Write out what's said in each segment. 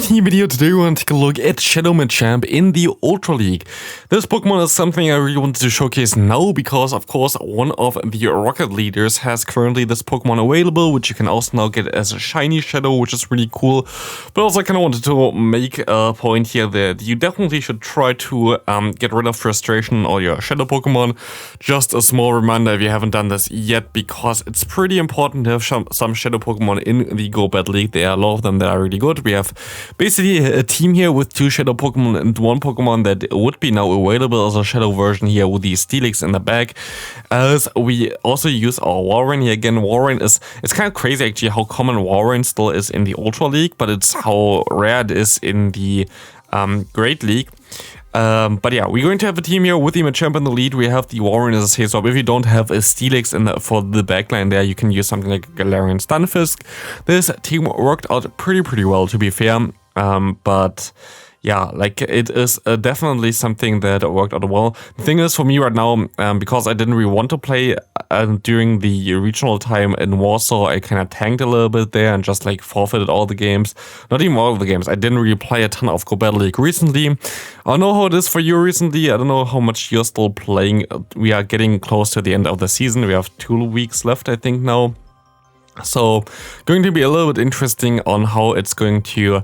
the video today, we're going to take a look at Shadow Machamp in the Ultra League. This Pokemon is something I really wanted to showcase now because, of course, one of the Rocket leaders has currently this Pokemon available, which you can also now get as a shiny Shadow, which is really cool. But also I kind of wanted to make a point here that you definitely should try to get rid of frustration on your Shadow Pokemon. Just a small reminder if you haven't done this yet, because it's pretty important to have some Shadow Pokemon in the Go Battle League. There are a lot of them that are really good. We have basically a team here with 2 Shadow Pokemon and 1 Pokemon that would be now available as a Shadow version here with the Steelix in the back. As we also use our Walrein here. Again, Walrein it's kind of crazy actually how common Walrein still is in the Ultra League, but it's how rare it is in the Great League. But yeah, we're going to have a team here with the Machamp in the lead. We have the Walrein as a safe swap. If you don't have a Steelix for the backline there, you can use something like Galarian Stunfisk. This team worked out pretty well, to be fair. But yeah, like it is definitely something that worked out well. The thing is for me right now, because I didn't really want to play during the regional time in Warsaw, I kind of tanked a little bit there and just like forfeited all the games. Not even all of the games. I didn't really play a ton of Go Battle League recently. I don't know how it is for you recently. I don't know how much you're still playing. We are getting close to the end of the season. We have 2 weeks left, I think, now. So going to be a little bit interesting on how it's going to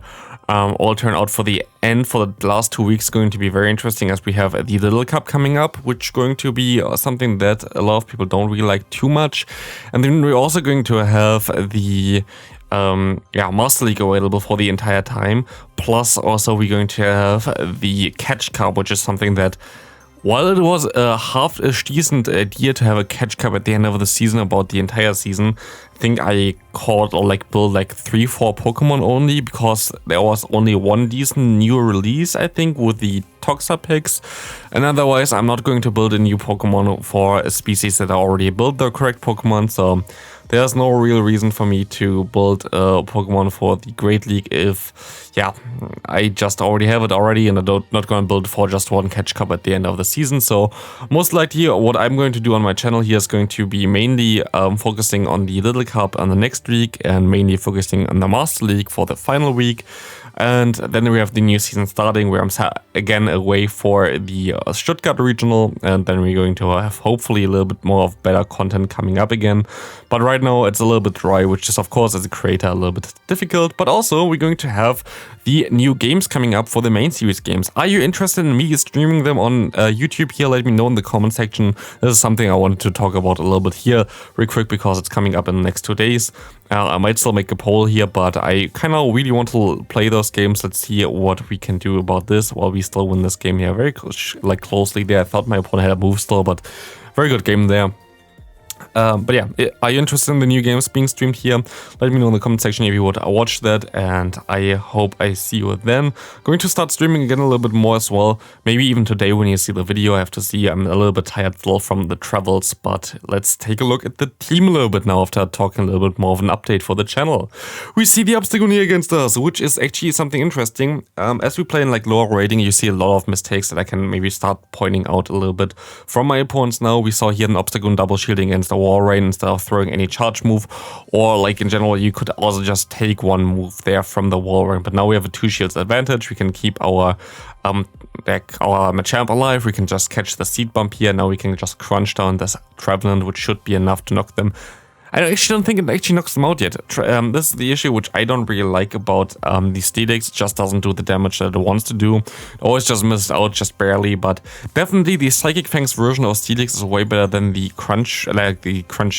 all turn out for the end. For the last 2 weeks going to be very interesting, as we have the Little Cup coming up, which is going to be something that a lot of people don't really like too much. And then we're also going to have the Master League available for the entire time. Plus also we're going to have the Catch Cup, which is something that, while it was a half-ish decent idea to have a Catch Cup at the end of the season, about the entire season, I think I caught or built 3-4 Pokemon only, because there was only 1 decent new release, I think, with the Toxa picks. And otherwise, I'm not going to build a new Pokemon for a species that I already built the correct Pokemon. So there's no real reason for me to build a Pokemon for the Great League if, I just already have it already, and I'm not going to build for just 1 Catch Cup at the end of the season. So most likely what I'm going to do on my channel here is going to be mainly focusing on the Little Cup on the next week, and mainly focusing on the Master League for the final week. And then we have the new season starting, where I'm again away for the Stuttgart regional, and then we're going to have hopefully a little bit more of better content coming up again. But right now it's a little bit dry, which is of course as a creator a little bit difficult. But also we're going to have the new games coming up for the main series games. Are you interested in me streaming them on YouTube here? Let me know in the comment section. This is something I wanted to talk about a little bit here real quick, because it's coming up in the next 2 days. I might still make a poll here, but I kind of really want to play those games. Let's see what we can do about this while we still win this game here very closely there. I thought my opponent had a move still, but very good game there. But yeah, are you interested in the new games being streamed here? Let me know in the comment section if you would watch that, and I hope I see you then. Going to start streaming again a little bit more as well. Maybe even today when you see the video. I have to see, I'm a little bit tired still from the travels, but let's take a look at the team a little bit now after talking a little bit more of an update for the channel. We see the Obstagoon here against us, which is actually something interesting. As we play in lower rating, you see a lot of mistakes that I can maybe start pointing out a little bit from my opponents now. We saw here an Obstagoon double shielding against a Walrein instead of throwing any charge move, or in general you could also just take 1 move there from the Walrein. But now we have a 2 shields advantage. We can keep our Machamp alive. We can just catch the Seed Bump here. Now we can just crunch down this Trevenant, which should be enough to knock them. I actually don't think it actually knocks them out yet. This is the issue which I don't really like about the Steelix. It just doesn't do the damage that it wants to do. It always just misses out just barely, but definitely the Psychic Fangs version of Steelix is way better than the Crunch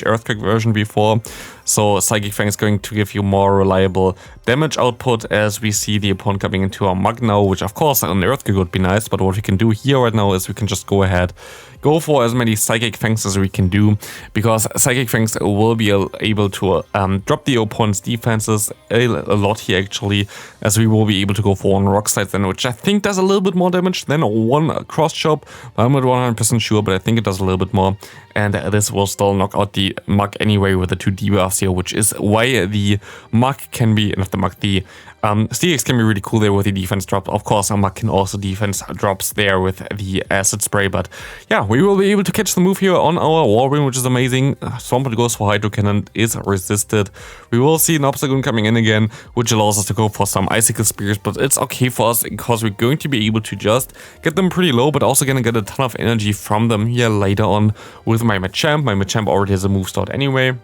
Earthquake version before. So Psychic Fang is going to give you more reliable damage output, as we see the opponent coming into a Mug now, which of course an Earthquake would be nice, but what we can do here right now is we can just go ahead, go for as many Psychic Fangs as we can do, because Psychic Fangs will be able to drop the opponent's defenses a lot here actually, as we will be able to go for 1 Rock Slide then, which I think does a little bit more damage than 1 Cross Chop. I'm not 100% sure, but I think it does a little bit more. and this will still knock out the Mach anyway with the 2 debuffs here, which is why the Mach can be, not the Mach, the SteelX can be really cool there with the defense drop. Of course, Mach can also defense drops there with the acid spray, but yeah, we will be able to catch the move here on our Warwing, which is amazing. Swampert goes for Hydro Cannon, is resisted. We will see an Obstagoon coming in again, which allows us to go for some Icicle Spears, but it's okay for us because we're going to be able to just get them pretty low, but also gonna get a ton of energy from them here later on with my Machamp. My Machamp already has a move start anyway.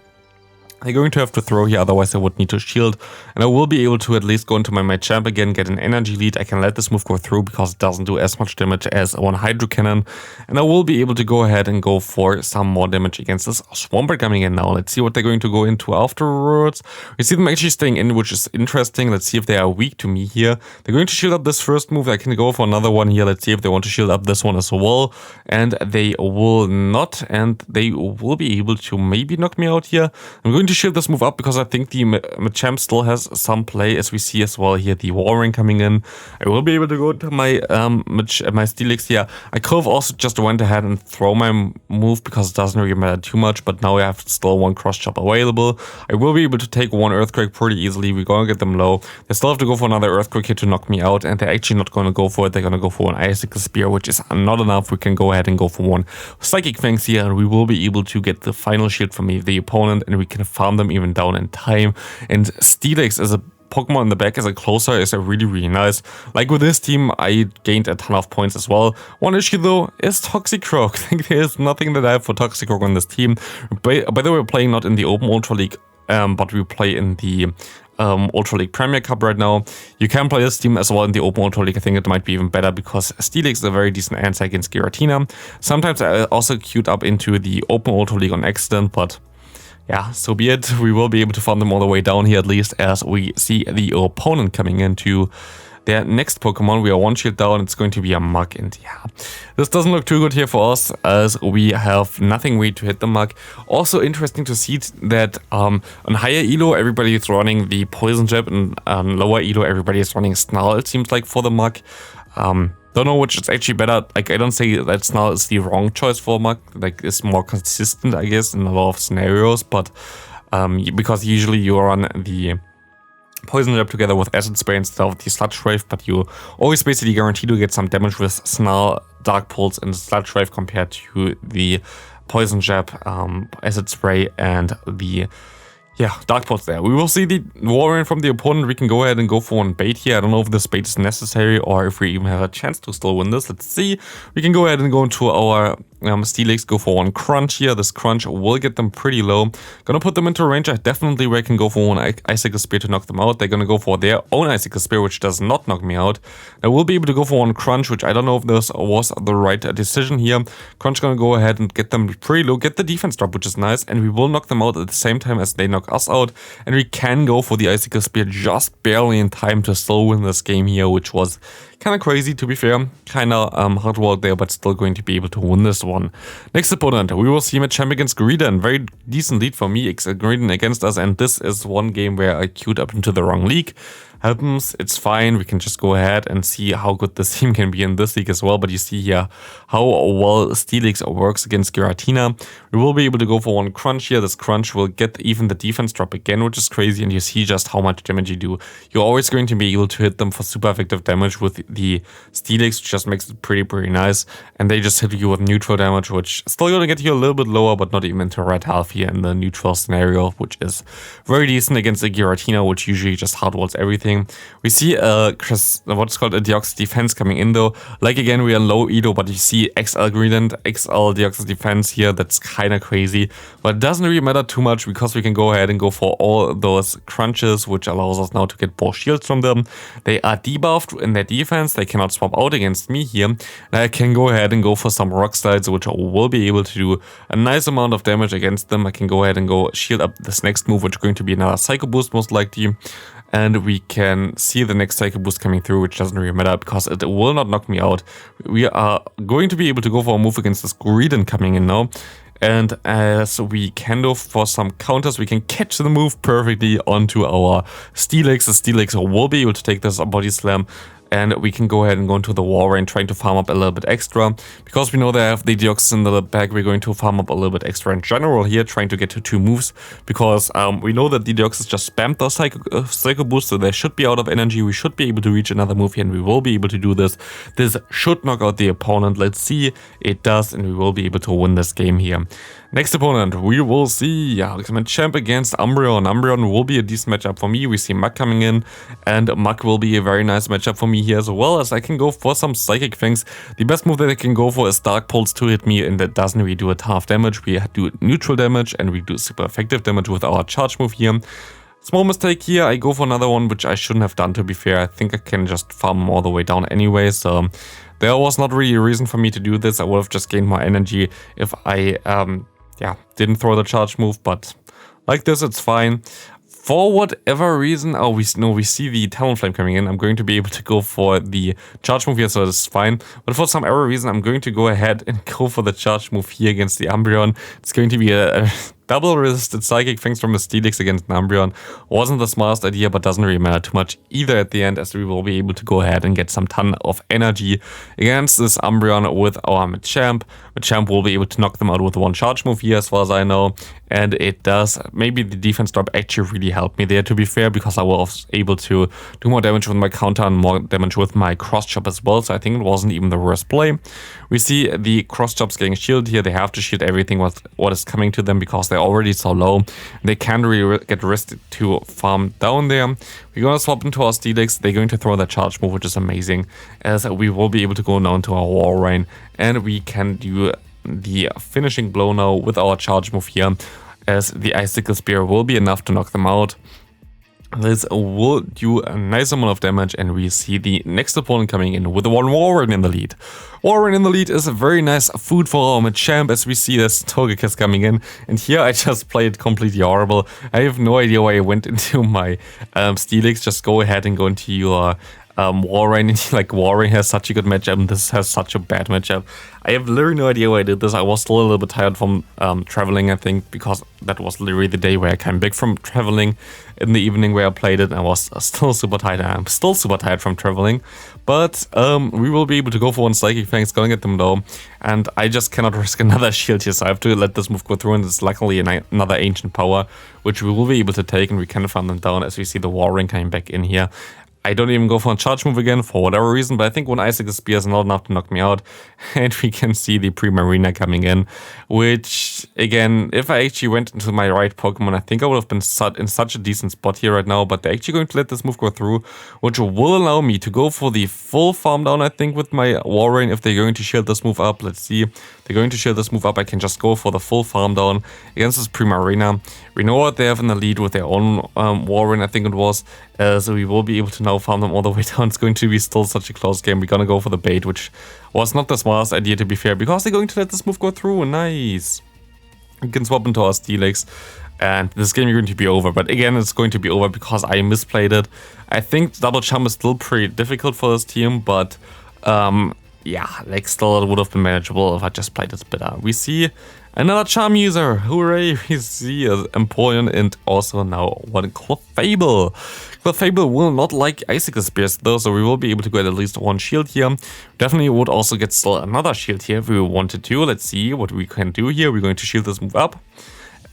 They're going to have to throw here, otherwise I would need to shield. And I will be able to at least go into my Machamp again, get an energy lead. I can let this move go through because it doesn't do as much damage as one Hydro Cannon. And I will be able to go ahead and go for some more damage against this Swampert coming in now. Let's see what they're going to go into afterwards. We see them actually staying in, which is interesting. Let's see if they are weak to me here. They're going to shield up this first move. I can go for another one here. Let's see if they want to shield up this one as well. And they will not. And they will be able to maybe knock me out here. I'm going to shield this move up because I think the Machamp still has some play, as we see as well here, the Warring coming in. I will be able to go to my my Steelix here. I could have also just went ahead and throw my move because it doesn't really matter too much, but now I have still one Cross Chop available. I will be able to take one Earthquake pretty easily. We're going to get them low. They still have to go for another Earthquake here to knock me out, and they're actually not going to go for it. They're going to go for an Icicle Spear, which is not enough. We can go ahead and go for one Psychic Fangs here, and we will be able to get the final shield from the opponent, and we can farm them even down in time. And Steelix as a Pokemon in the back as a closer is really nice. Like with this team, I gained a ton of points as well. One issue though is Toxicroak. I think there's nothing that I have for Toxicroak on this team. By the way, we're playing not in the Open Ultra League, but we play in the Ultra League Premier Cup right now. You can play this team as well in the Open Ultra League. I think it might be even better because Steelix is a very decent answer against Giratina. Sometimes I also queued up into the Open Ultra League on accident, but yeah, so be it. We will be able to farm them all the way down here, at least, as we see the opponent coming into their next Pokemon. We are one shield down. It's going to be a Mach, and yeah, this doesn't look too good here for us, as we have nothing way to hit the Mach. Also interesting to see that on higher Elo, everybody is running the Poison Jab, and lower Elo, everybody is running Snarl, it seems like, for the Mach. Don't know which is actually better. Like, I don't say that Snarl is the wrong choice for Mach. Like, it's more consistent, I guess, in a lot of scenarios. But because usually you run the Poison Jab together with Acid Spray instead of the Sludge Wave, but you always basically guarantee to get some damage with Snarl, Dark Pulse, and Sludge Wave compared to the Poison Jab, Acid Spray, and the Dark Pulse there. We will see the Warrior from the opponent. We can go ahead and go for one bait here. I don't know if this bait is necessary or if we even have a chance to still win this. Let's see. We can go ahead and go into our Steelix, go for one Crunch here. This Crunch will get them pretty low. Gonna put them into range. I definitely where I can go for one Icicle Spear to knock them out. They're gonna go for their own Icicle Spear, which does not knock me out. I will be able to go for one Crunch, which I don't know if this was the right decision here. Crunch gonna go ahead and get them pretty low, get the defense drop, which is nice, and we will knock them out at the same time as they knock us out. And we can go for the Icicle Spear just barely in time to still win this game here, which was kind of crazy, to be fair. Kind of hard work there, but still going to be able to win this one. Next opponent, we will see Machamp against Greedent. Very decent lead for me, Greedent against us, and this is one game where I queued up into the wrong league. Happens, it's fine. We can just go ahead and see how good this team can be in this league as well. But you see here how well Steelix works against Giratina. We will be able to go for one Crunch here. This Crunch will get even the defense drop again, which is crazy. And you see just how much damage you do. You're always going to be able to hit them for super effective damage with the Steelix, which just makes it pretty nice. And they just hit you with neutral damage, which is still going to get you a little bit lower, but not even into red health here in the neutral scenario, which is very decent against the Giratina, which usually just hardwalls everything. We see what's called a Deoxys defense coming in though. Like again, we are low Elo, but you see XL Greedent, XL Deoxys defense here. That's kind of crazy, but it doesn't really matter too much because we can go ahead and go for all those Crunches, which allows us now to get more shields from them. They are debuffed in their defense. They cannot swap out against me here. And I can go ahead and go for some Rock Slides, which will be able to do a nice amount of damage against them. I can go ahead and go shield up this next move, which is going to be another Psycho Boost most likely. And we can see the next Psycho Boost coming through, which doesn't really matter because it will not knock me out. We are going to be able to go for a move against this Greedent coming in now. And as we can go for some counters, we can catch the move perfectly onto our Steelix. The Steelix will be able to take this Body Slam. and we can go ahead and go into the Walrein, trying to farm up a little bit extra. Because we know they have the Deoxys in the back, we're going to farm up a little bit extra in general here, trying to get to 2 moves. Because we know that the Deoxys just spammed those Psycho Boost, so they should be out of energy. We should be able to reach another move here, and we will be able to do this. This should knock out the opponent. Let's see. It does, and we will be able to win this game here. Next opponent, we will see Machamp against Umbreon. Umbreon will be a decent matchup for me. We see Mach coming in, and Mach will be a very nice matchup for me here, as well as I can go for some Psychic things. The best move that I can go for is Dark Pulse to hit me, and that doesn't really do a half damage. We do neutral damage, and we do super effective damage with our charge move here. Small mistake here, I go for another one, which I shouldn't have done, to be fair. I think I can just farm them all the way down anyway, so there was not really a reason for me to do this. I would have just gained more energy if I didn't throw the charge move, but like this, it's fine. For whatever reason, we see the Talonflame coming in. I'm going to be able to go for the charge move here, so it's fine. But for some error reason, I'm going to go ahead and go for the charge move here against the Umbreon. It's going to be a double resisted Psychic thanks from a Steelix against an Umbreon. Wasn't the smartest idea, but doesn't really matter too much either at the end, as we will be able to go ahead and get some ton of energy against this Umbreon with our Machamp. Machamp will be able to knock them out with one charge move here, as far as I know. And it does. Maybe the defense drop actually really helped me there, to be fair, because I was able to do more damage with my counter and more damage with my cross chop as well. So I think it wasn't even the worst play. We see the cross chops getting shielded here. They have to shield everything with what is coming to them, because they're already so low. They can't really get risked to farm down there. We're going to swap into our Steelix. They're going to throw that charge move, which is amazing, as we will be able to go down to our Walrein, and we can do the finishing blow now with our charge move here, as the Icicle Spear will be enough to knock them out. This will do a nice amount of damage, and we see the next opponent coming in with the one Walrein in the lead. Walrein in the lead is a very nice food for our Machamp, as we see this Togekiss coming in, and here I just played completely horrible. I have no idea why I went into my Steelix. Just go ahead and go into your Walrein, and like Walrein has such a good matchup and this has such a bad matchup. I have literally no idea why I did this. I was still a little bit tired from traveling, I think, because that was literally the day where I came back from traveling in the evening where I played it. I was still super tired. I'm still super tired from traveling, but we will be able to go for one Psychic Fang. It's gonna get them though, and I just cannot risk another shield here, so I have to let this move go through, and it's luckily another Ancient Power, which we will be able to take, and we can farm them down as we see the Walrein coming back in here. I don't even go for a charge move again for whatever reason, but I think one Icicle Spear is not enough to knock me out. And we can see the Primarina coming in, which, again, if I actually went into my right Pokemon, I think I would have been in such a decent spot here right now, but they're actually going to let this move go through, which will allow me to go for the full farm down, I think, with my Walrein. If they're going to shield this move up, let's see. If they're going to shield this move up, I can just go for the full farm down against this Primarina. We know what they have in the lead with their own Walrein, I think it was, so we will be able to now farm them all the way down. It's going to be still such a close game. We're gonna go for the bait, which was not the smartest idea, to be fair, because they're going to let this move go through. Nice. We can swap into our Steelix, and this game is going to be over. But again, it's going to be over because I misplayed it. I think Double Jump is still pretty difficult for this team, but yeah, like still it would have been manageable if I just played it better. We see another Charm user, hooray! We see Empoleon and also now one Clefable. Clefable will not like Icicle Spears though, so we will be able to get at least one shield here. Definitely would also get still another shield here if we wanted to. Let's see what we can do here. We're going to shield this move up,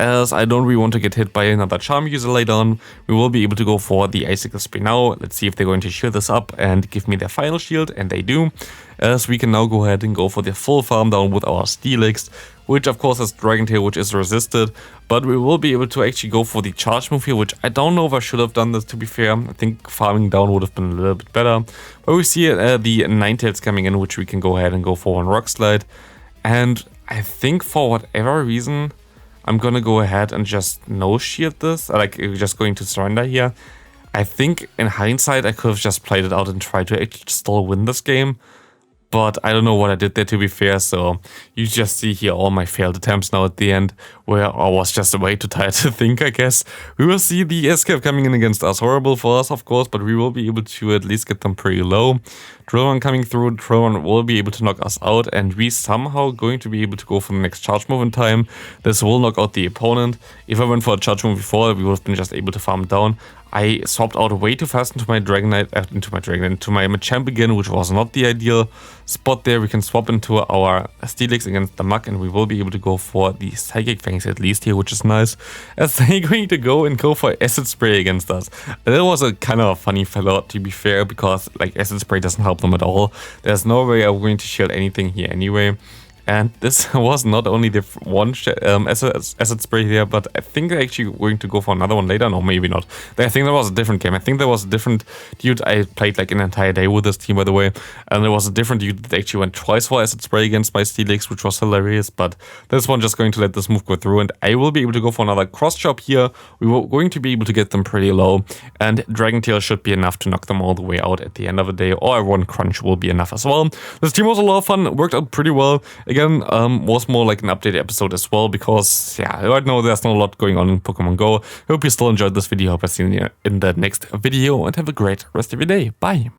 as I don't really want to get hit by another Charm user later on. We will be able to go for the Icicle Spear now. Let's see if they're going to shield this up and give me their final shield, and they do. As we can now go ahead and go for the full farm down with our Steelix, which of course has Dragon Tail, which is resisted, but we will be able to actually go for the charge move here, which I don't know if I should have done this, to be fair. I think farming down would have been a little bit better, but we see the Ninetales coming in, which we can go ahead and go for one Rock Slide, and I think for whatever reason, I'm gonna go ahead and just no shield this, like just going to surrender here. I think in hindsight, I could have just played it out and tried to actually still win this game. But I don't know what I did there, to be fair, so you just see here all my failed attempts now at the end, where I was just way too tired to think, I guess. We will see the Escape coming in against us. Horrible for us, of course, but we will be able to at least get them pretty low. Drillrun coming through, Drillrun will be able to knock us out, and we somehow going to be able to go for the next charge move in time. This will knock out the opponent. If I went for a charge move before, we would have been just able to farm down. I swapped out way too fast into my into my Machamp again, which was not the ideal spot there. We can swap into our Steelix against the Mach, and we will be able to go for the Psychic Fangs at least here, which is nice. As they're going to go for Acid Spray against us. That was a kind of a funny fellow, to be fair, because like Acid Spray doesn't help them at all. There's no way I'm going to shield anything here anyway. And this was not only the one acid spray here, but I think they're actually going to go for another one later. No, maybe not. I think that was a different game. I think there was a different dude. I played like an entire day with this team, by the way. And there was a different dude that actually went twice for acid spray against my Steelix, which was hilarious. But this one just going to let this move go through. And I will be able to go for another cross chop here. We were going to be able to get them pretty low. And Dragon Tail should be enough to knock them all the way out at the end of the day. Or one crunch will be enough as well. This team was a lot of fun. Worked out pretty well. Again, was more like an update episode as well, because yeah, right now there's not a lot going on in Pokemon Go. Hope you still enjoyed this video. Hope I'll see you in the next video, and have a great rest of your day. Bye.